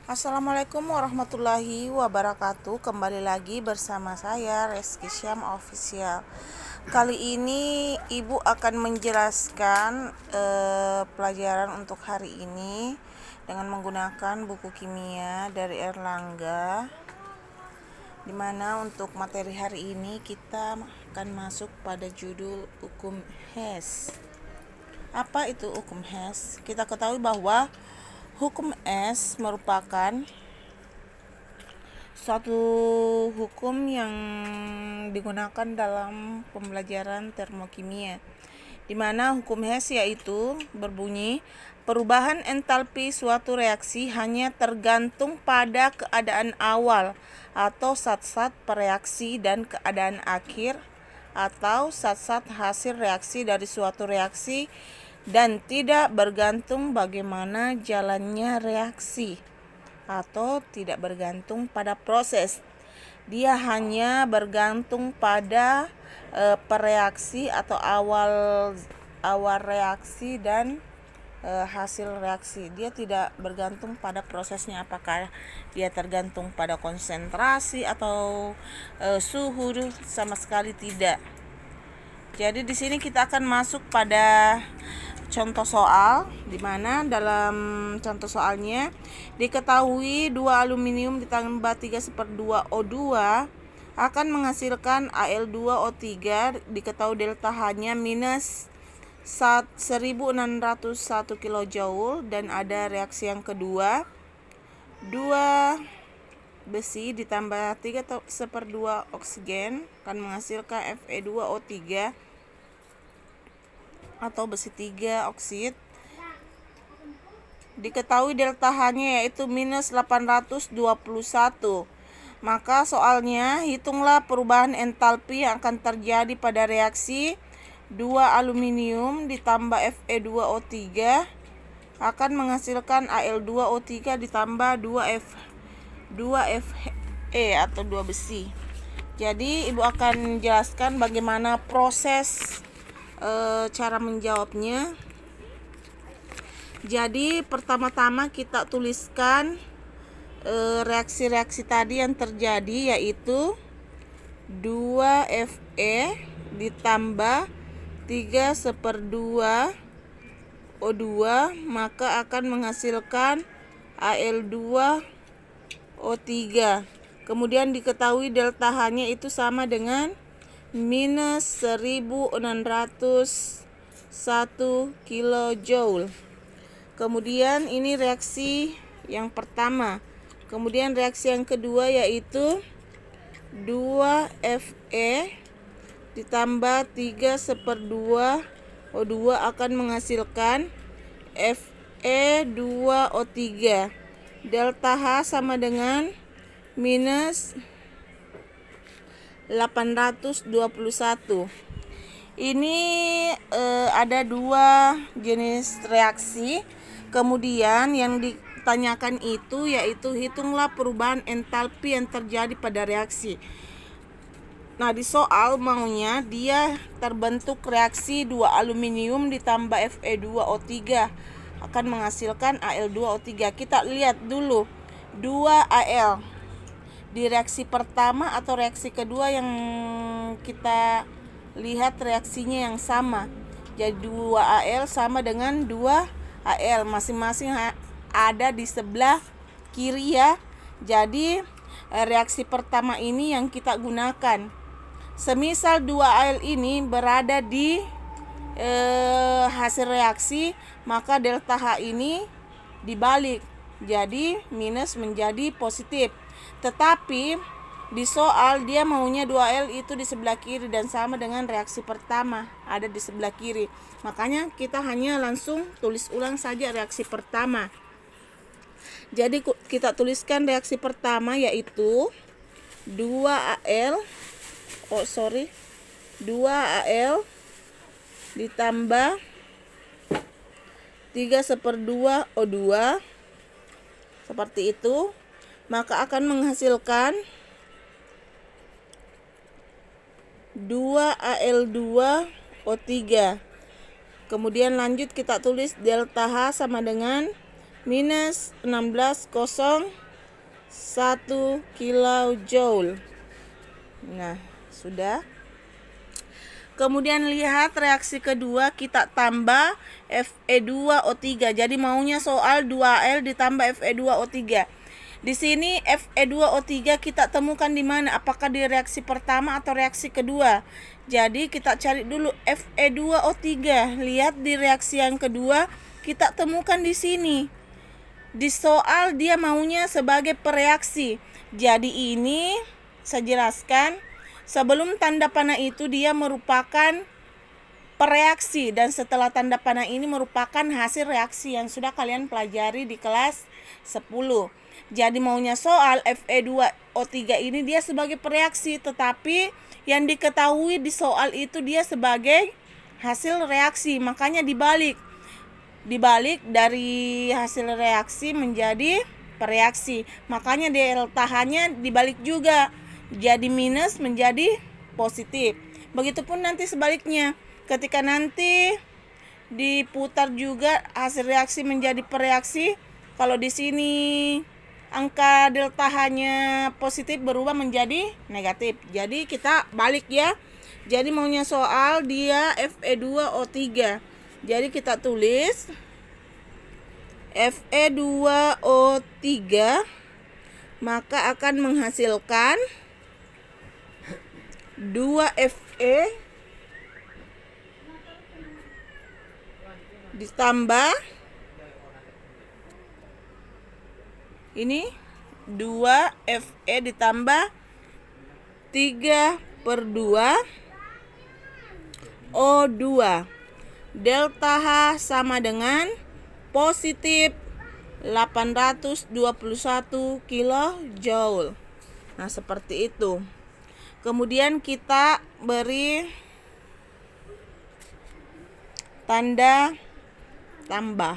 Assalamualaikum warahmatullahi wabarakatuh. Kembali lagi bersama saya Reski Syam Official. Kali ini Ibu akan menjelaskan pelajaran untuk hari ini dengan menggunakan buku kimia dari Erlangga. Dimana untuk materi hari ini kita akan masuk pada judul hukum Hess. Apa itu hukum Hess? Kita ketahui bahwa hukum Hess merupakan suatu hukum yang digunakan dalam pembelajaran termokimia, di mana hukum Hess yaitu berbunyi perubahan entalpi suatu reaksi hanya tergantung pada keadaan awal atau zat-zat pereaksi dan keadaan akhir atau zat-zat hasil reaksi dari suatu reaksi dan tidak bergantung bagaimana jalannya reaksi atau tidak bergantung pada proses. Dia hanya bergantung pada pereaksi atau awal reaksi dan hasil reaksi. Dia tidak bergantung pada prosesnya, apakah dia tergantung pada konsentrasi atau suhu, sama sekali tidak. Jadi di sini kita akan masuk pada contoh soal, di mana dalam contoh soalnya diketahui 2 aluminium ditambah 3/2 O2 akan menghasilkan Al2O3. Diketahui delta H-nya minus 1601 kJ. Dan ada reaksi yang kedua, 2 besi ditambah 3/2 oksigen akan menghasilkan Fe2O3 atau besi 3 oksid. Diketahui delta H-nya yaitu minus 821. Maka soalnya hitunglah perubahan entalpi yang akan terjadi pada reaksi 2 aluminium ditambah Fe2O3 akan menghasilkan Al2O3 ditambah 2 Fe atau 2 besi. Jadi Ibu akan jelaskan bagaimana proses cara menjawabnya. Jadi pertama-tama kita tuliskan reaksi-reaksi tadi yang terjadi, yaitu 2 Fe ditambah 3/2 O2 maka akan menghasilkan Al2O3. Kemudian diketahui delta H-nya itu sama dengan minus 1601 kJ. Kemudian ini reaksi yang pertama. Kemudian reaksi yang kedua yaitu 2 Fe ditambah 3/2 O2 akan menghasilkan Fe2O3. Delta H sama dengan minus 821. Ini ada 2 jenis reaksi. Kemudian yang ditanyakan itu yaitu hitunglah perubahan entalpi yang terjadi pada reaksi. Nah, di soal maunya dia terbentuk reaksi 2 aluminium ditambah Fe2O3 akan menghasilkan Al2O3. Kita lihat dulu 2 Al di reaksi pertama atau reaksi kedua yang kita lihat reaksinya yang sama. Jadi 2 Al sama dengan 2 Al, masing-masing ada di sebelah kiri ya. Jadi reaksi pertama ini yang kita gunakan. Semisal 2 Al ini berada di hasil reaksi, maka delta H ini dibalik, jadi minus menjadi positif. Tetapi di soal dia maunya 2 Al itu di sebelah kiri dan sama dengan reaksi pertama ada di sebelah kiri. Makanya kita hanya langsung tulis ulang saja reaksi pertama. Jadi kita tuliskan reaksi pertama yaitu 2 Al ditambah 3/2 O2 seperti itu, maka akan menghasilkan 2 Al2O3. Kemudian lanjut kita tulis delta H sama dengan minus 1601 kilojoule. Nah, sudah. Kemudian lihat reaksi kedua, kita tambah Fe2O3. Jadi maunya soal 2Al ditambah Fe2O3. Di sini Fe2O3 kita temukan di mana? Apakah di reaksi pertama atau reaksi kedua? Jadi kita cari dulu Fe2O3. Lihat di reaksi yang kedua, kita temukan di sini. Di soal dia maunya sebagai pereaksi. Jadi ini saya jelaskan, sebelum tanda panah itu dia merupakan pereaksi, dan setelah tanda panah ini merupakan hasil reaksi yang sudah kalian pelajari di kelas 10. Jadi maunya soal Fe2O3 ini dia sebagai pereaksi, tetapi yang diketahui di soal itu dia sebagai hasil reaksi, makanya dibalik dari hasil reaksi menjadi pereaksi, makanya delta-nya dibalik juga, jadi minus menjadi positif. Begitupun nanti sebaliknya, ketika nanti diputar juga hasil reaksi menjadi pereaksi, kalau di sini angka delta-nya positif berubah menjadi negatif. Jadi kita balik ya. Jadi maunya soal dia Fe2O3. Jadi kita tulis Fe2O3 maka akan menghasilkan 2Fe ditambah ini 2Fe ditambah 3/2 O2. Delta H sama dengan positif 821 kilojoule. Nah, seperti itu. Kemudian kita beri tanda tambah.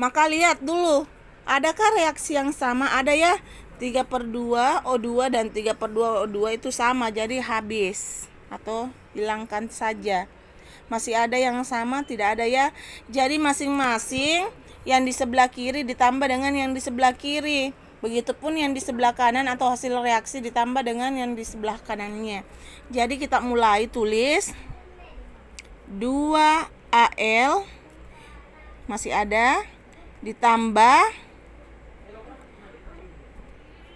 Maka lihat dulu, adakah reaksi yang sama? Ada ya, 3/2 O2 dan 3/2 O2 itu sama, jadi habis atau hilangkan saja. Masih ada yang sama? Tidak ada ya. Jadi masing-masing yang di sebelah kiri ditambah dengan yang di sebelah kiri. Begitupun yang di sebelah kanan atau hasil reaksi ditambah dengan yang di sebelah kanannya. Jadi kita mulai tulis 2Al masih ada ditambah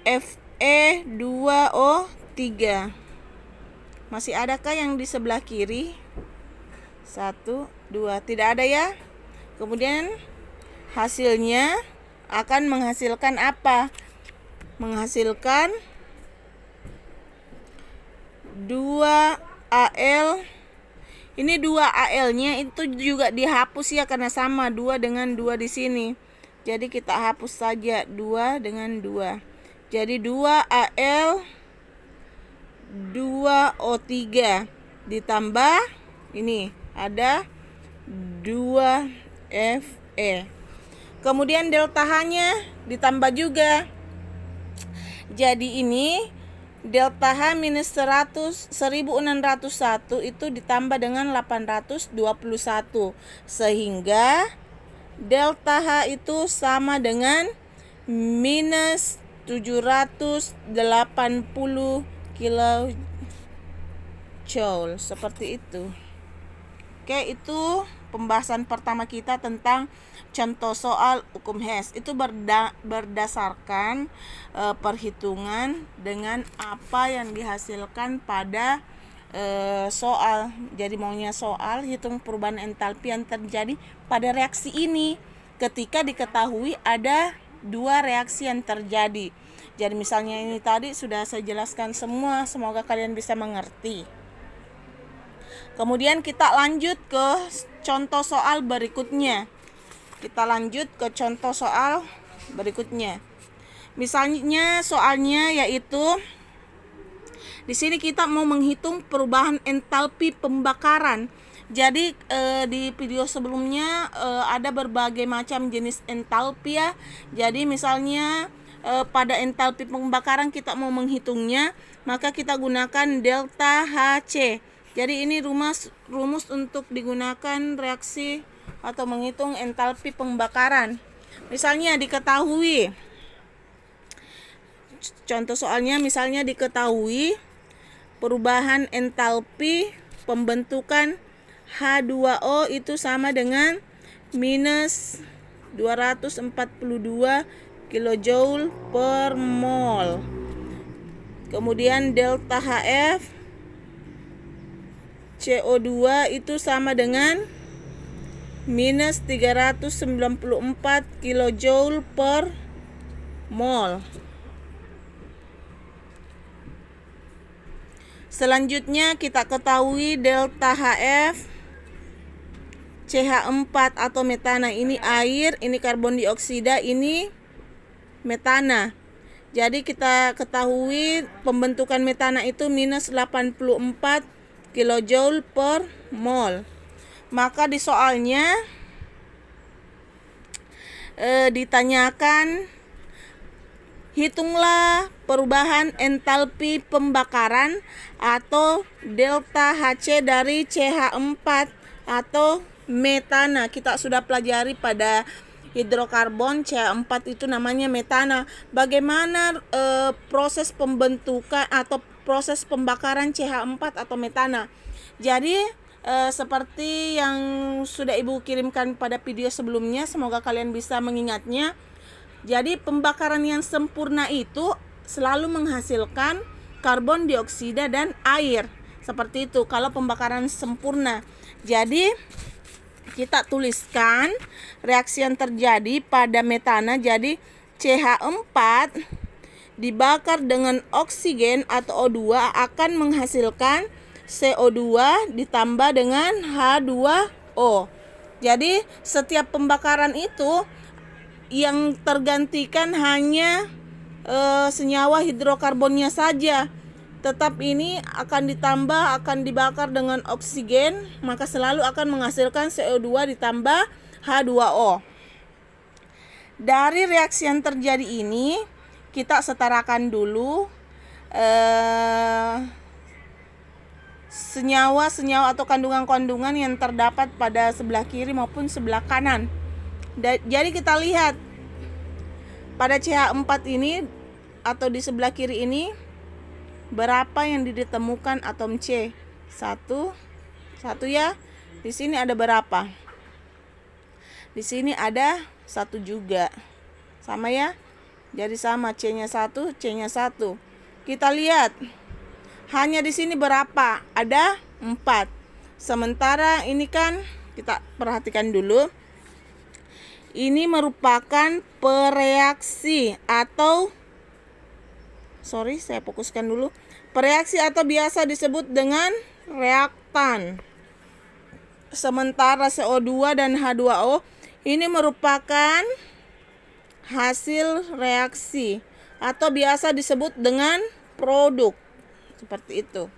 Fe2O3. Masih adakah yang di sebelah kiri? 1, 2, tidak ada ya. Kemudian hasilnya akan menghasilkan apa? Menghasilkan 2Al. Ini 2Al-nya itu juga dihapus ya, karena sama 2 dengan 2 di sini. Jadi kita hapus saja 2 dengan 2. Jadi 2Al 2O3 ditambah ini ada 2Fe. Kemudian delta H-nya ditambah juga. Jadi ini delta H minus 1601 itu ditambah dengan 821, sehingga delta H itu sama dengan minus 780 kilojoule. Seperti itu. Oke, itu pembahasan pertama kita tentang contoh soal hukum Hess. Itu berdasarkan perhitungan dengan apa yang dihasilkan pada soal. Jadi maunya soal hitung perubahan entalpi yang terjadi pada reaksi ini ketika diketahui ada 2 reaksi yang terjadi. Jadi misalnya ini tadi sudah saya jelaskan semua, semoga kalian bisa mengerti. Kemudian kita lanjut ke contoh soal berikutnya. Misalnya soalnya yaitu di sini kita mau menghitung perubahan entalpi pembakaran. Jadi di video sebelumnya ada berbagai macam jenis entalpi ya. Jadi misalnya pada entalpi pembakaran kita mau menghitungnya, maka kita gunakan delta HC. Jadi ini rumus untuk digunakan reaksi atau menghitung entalpi pembakaran. Misalnya diketahui, contoh soalnya misalnya diketahui perubahan entalpi pembentukan H2O itu sama dengan minus 242 kilojoule per mol. Kemudian delta HF CO2 itu sama dengan minus 394 kilojoule per mol. Selanjutnya kita ketahui delta HF CH4 atau metana, ini air, ini karbon dioksida, ini metana. Jadi kita ketahui pembentukan metana itu minus 84 kilojoule per mol. Maka di soalnya ditanyakan, hitunglah perubahan entalpi pembakaran atau delta Hc dari CH4 atau metana. Kita sudah pelajari pada hidrokarbon CH4 itu namanya metana. Bagaimana proses pembentukan atau proses pembakaran CH4 atau metana. Jadi seperti yang sudah Ibu kirimkan pada video sebelumnya, semoga kalian bisa mengingatnya. Jadi pembakaran yang sempurna itu selalu menghasilkan karbon dioksida dan air. Seperti itu kalau pembakaran sempurna. Jadi kita tuliskan reaksi yang terjadi pada metana. Jadi CH4 dibakar dengan oksigen atau O2 akan menghasilkan CO2 ditambah dengan H2O. Jadi setiap pembakaran itu yang tergantikan hanya senyawa hidrokarbonnya saja. Tetap ini akan ditambah, akan dibakar dengan oksigen, maka selalu akan menghasilkan CO2 ditambah H2O. Dari reaksi yang terjadi ini, kita setarakan dulu senyawa-senyawa atau kandungan-kandungan yang terdapat pada sebelah kiri maupun sebelah kanan. Jadi kita lihat pada CH4 ini atau di sebelah kiri ini berapa yang ditemukan atom C? Satu ya. Di sini ada berapa? Di sini ada 1 juga. Sama ya? Jadi sama, C-nya 1, C-nya 1. Kita lihat hanya di sini berapa? Ada 4. Sementara ini kan kita perhatikan dulu. Ini merupakan pereaksi atau saya fokuskan dulu. Pereaksi atau biasa disebut dengan reaktan. Sementara CO2 dan H2O ini merupakan hasil reaksi atau biasa disebut dengan produk. Seperti itu.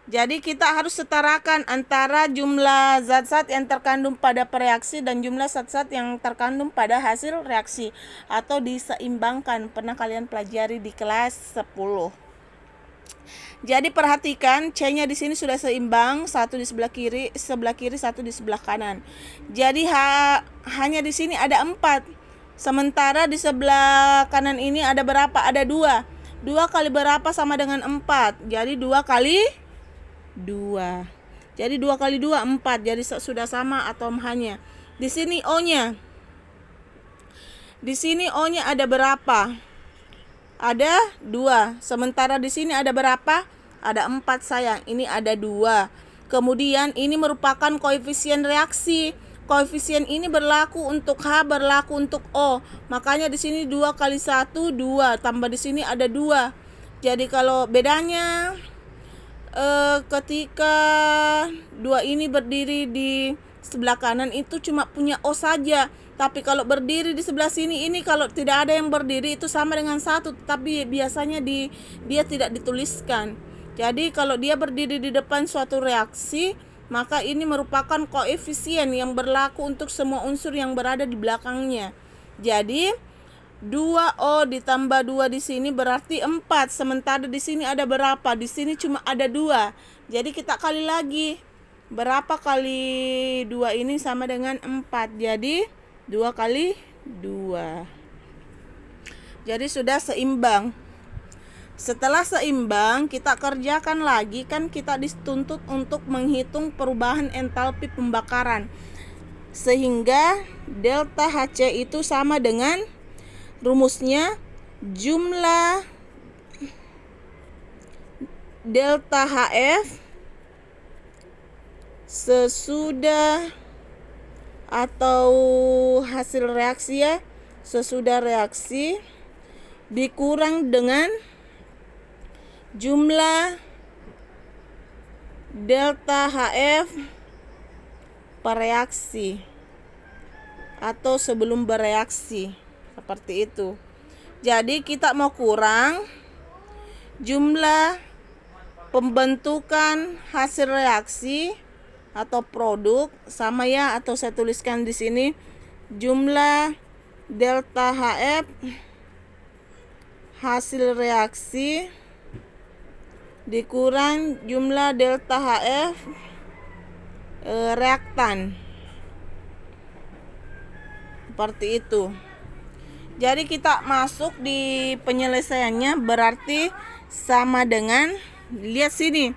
Jadi kita harus setarakan antara jumlah zat-zat yang terkandung pada pereaksi dan jumlah zat-zat yang terkandung pada hasil reaksi atau diseimbangkan. Pernah kalian pelajari di kelas 10. Jadi perhatikan C-nya di sini sudah seimbang, 1 di sebelah kiri, 1 di sebelah kanan. Jadi hanya di sini ada 4. Sementara di sebelah kanan ini ada berapa? Ada 2. 2 kali berapa sama dengan 4. Jadi 2 kali 2. Jadi 2 kali 2 4. Jadi sudah sama atomnya. Di sini O-nya. Di sini O-nya ada berapa? Ada 2. Sementara di sini ada berapa? Ada 4 sayang. Ini ada 2. Kemudian ini merupakan koefisien reaksi. Koefisien ini berlaku untuk H, berlaku untuk O. Makanya di sini 2 kali 1 2. Tambah di sini ada 2. Jadi kalau bedanya ketika 2 ini berdiri di sebelah kanan itu cuma punya O saja. Tapi kalau berdiri di sebelah sini ini kalau tidak ada yang berdiri itu sama dengan 1. Tapi biasanya dia tidak dituliskan. Jadi kalau dia berdiri di depan suatu reaksi, maka ini merupakan koefisien yang berlaku untuk semua unsur yang berada di belakangnya. Jadi 2O ditambah 2 di sini berarti 4. Sementara di sini ada berapa? Di sini cuma ada 2. Jadi kita kali lagi. Berapa kali 2 ini sama dengan 4. Jadi 2 kali 2. Jadi sudah seimbang. Setelah seimbang, kita kerjakan lagi, kan kita dituntut untuk menghitung perubahan entalpi pembakaran. Sehingga delta Hc itu sama dengan rumusnya jumlah delta Hf sesudah atau hasil reaksi ya, sesudah reaksi dikurang dengan jumlah delta Hf per reaksi atau sebelum bereaksi, seperti itu. Jadi kita mau kurang jumlah pembentukan hasil reaksi atau produk, sama ya, atau saya tuliskan di sini jumlah delta Hf hasil reaksi dikurang jumlah delta Hf reaktan, seperti itu. Jadi kita masuk di penyelesaiannya, berarti sama dengan, lihat sini,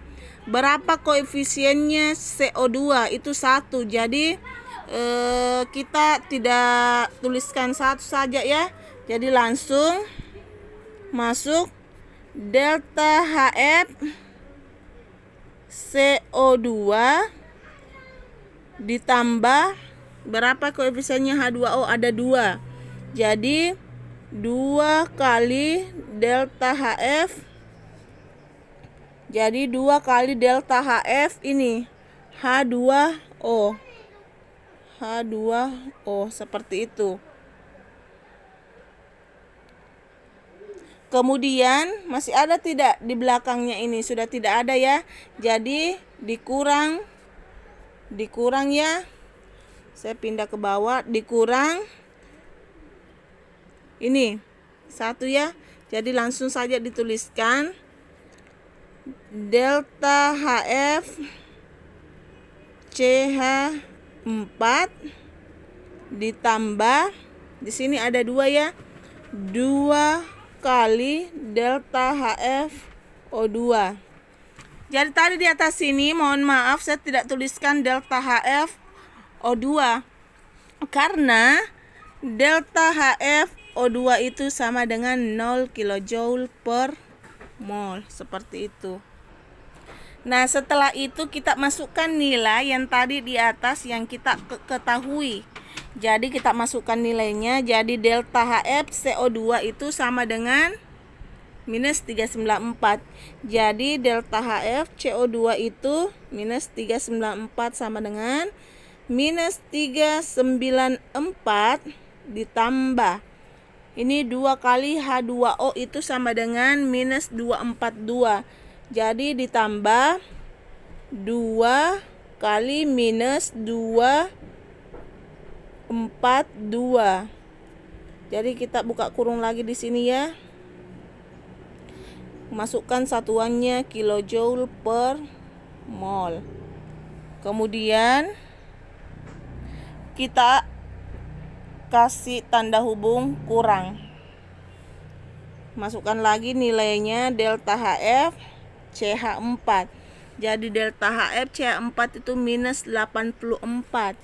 berapa koefisiennya CO2 itu 1. Jadi kita tidak tuliskan 1 saja ya. Jadi langsung masuk delta Hf CO2 ditambah berapa koefisiennya H2O, ada 2. Jadi 2 kali delta Hf. Jadi 2 kali delta Hf ini H2O. H2O, seperti itu. Kemudian masih ada tidak di belakangnya ini? Sudah tidak ada ya. Jadi dikurang ya. Saya pindah ke bawah, dikurang ini 1 ya. Jadi langsung saja dituliskan delta Hf CH4 ditambah, di sini ada 2 ya, 2 kali delta Hf O2. Jadi tadi di atas sini, mohon maaf saya tidak tuliskan delta Hf O2 karena delta Hf O2 itu sama dengan 0 kJ per mol, seperti itu. Nah, setelah itu kita masukkan nilai yang tadi di atas yang kita ketahui. Jadi kita masukkan nilainya. Jadi delta Hf CO2 itu sama dengan minus 394. Jadi delta Hf CO2 itu minus 394 sama dengan minus 394 ditambah ini 2 kali H2O itu sama dengan minus 242. Jadi ditambah 2 kali minus 242. Jadi kita buka kurung lagi di sini ya. Masukkan satuannya kilojoule per mol. Kemudian kita kasih tanda hubung kurang. Masukkan lagi nilainya delta Hf CH4. Jadi delta Hf CH4 itu minus 84.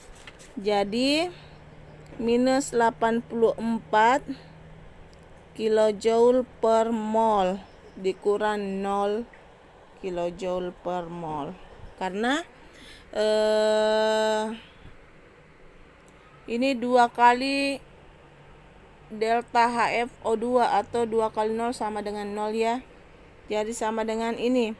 Jadi minus 84 kilojoule per mol dikurang 0 kilojoule per mol. Karena ini 2 kali delta Hf O2 atau 2 kali 0 sama dengan 0 ya. Jadi sama dengan ini.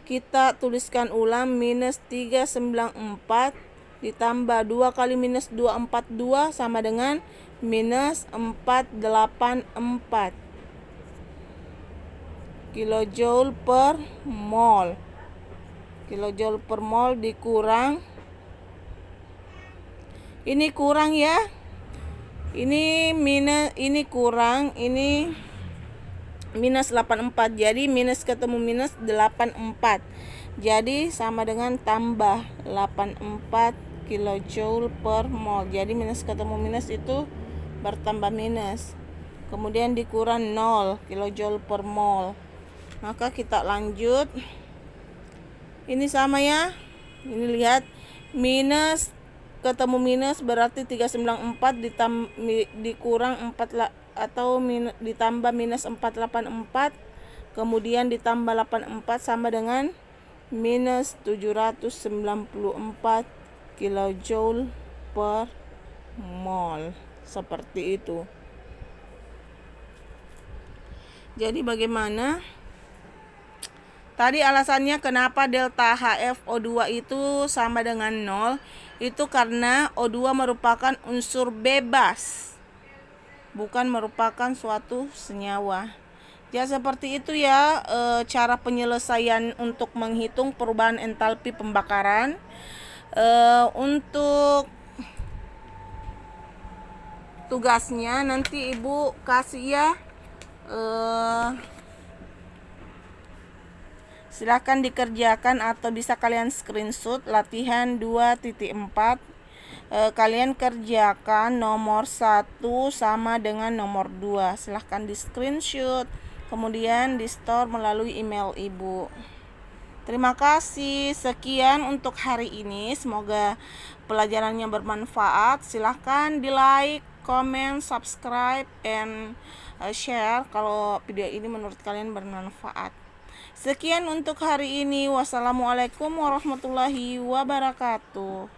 Kita tuliskan ulang minus 394 ditambah 2 kali minus 242 sama dengan minus 484 kilojoule per mol. Kilojoule per mol dikurang, ini kurang ya, ini minus, ini kurang, ini minus 84. Jadi minus ketemu minus 84. Jadi sama dengan tambah 84 kilojoule per mol. Jadi minus ketemu minus itu bertambah minus. Kemudian dikurang 0 kilojoule per mol. Maka kita lanjut. Ini sama ya. Ini lihat minus ketemu minus berarti 394 dikurang 4 atau ditambah minus 484, kemudian ditambah 84 sama dengan minus 794 kilojoule per mol. Seperti itu. Jadi bagaimana? Tadi alasannya kenapa delta HFO2 itu sama dengan 0, itu karena O2 merupakan unsur bebas, bukan merupakan suatu senyawa. Ya seperti itu ya cara penyelesaian untuk menghitung perubahan entalpi pembakaran. Untuk tugasnya nanti Ibu kasih ya. Silahkan dikerjakan atau bisa kalian screenshot latihan 2.4. Kalian kerjakan nomor 1 sama dengan nomor 2. Silahkan di screenshot, kemudian di store melalui email Ibu. Terima kasih. Sekian untuk hari ini. Semoga pelajarannya bermanfaat. Silahkan di like, comment, subscribe, and share kalau video ini menurut kalian bermanfaat. Sekian untuk hari ini. Wassalamualaikum warahmatullahi wabarakatuh.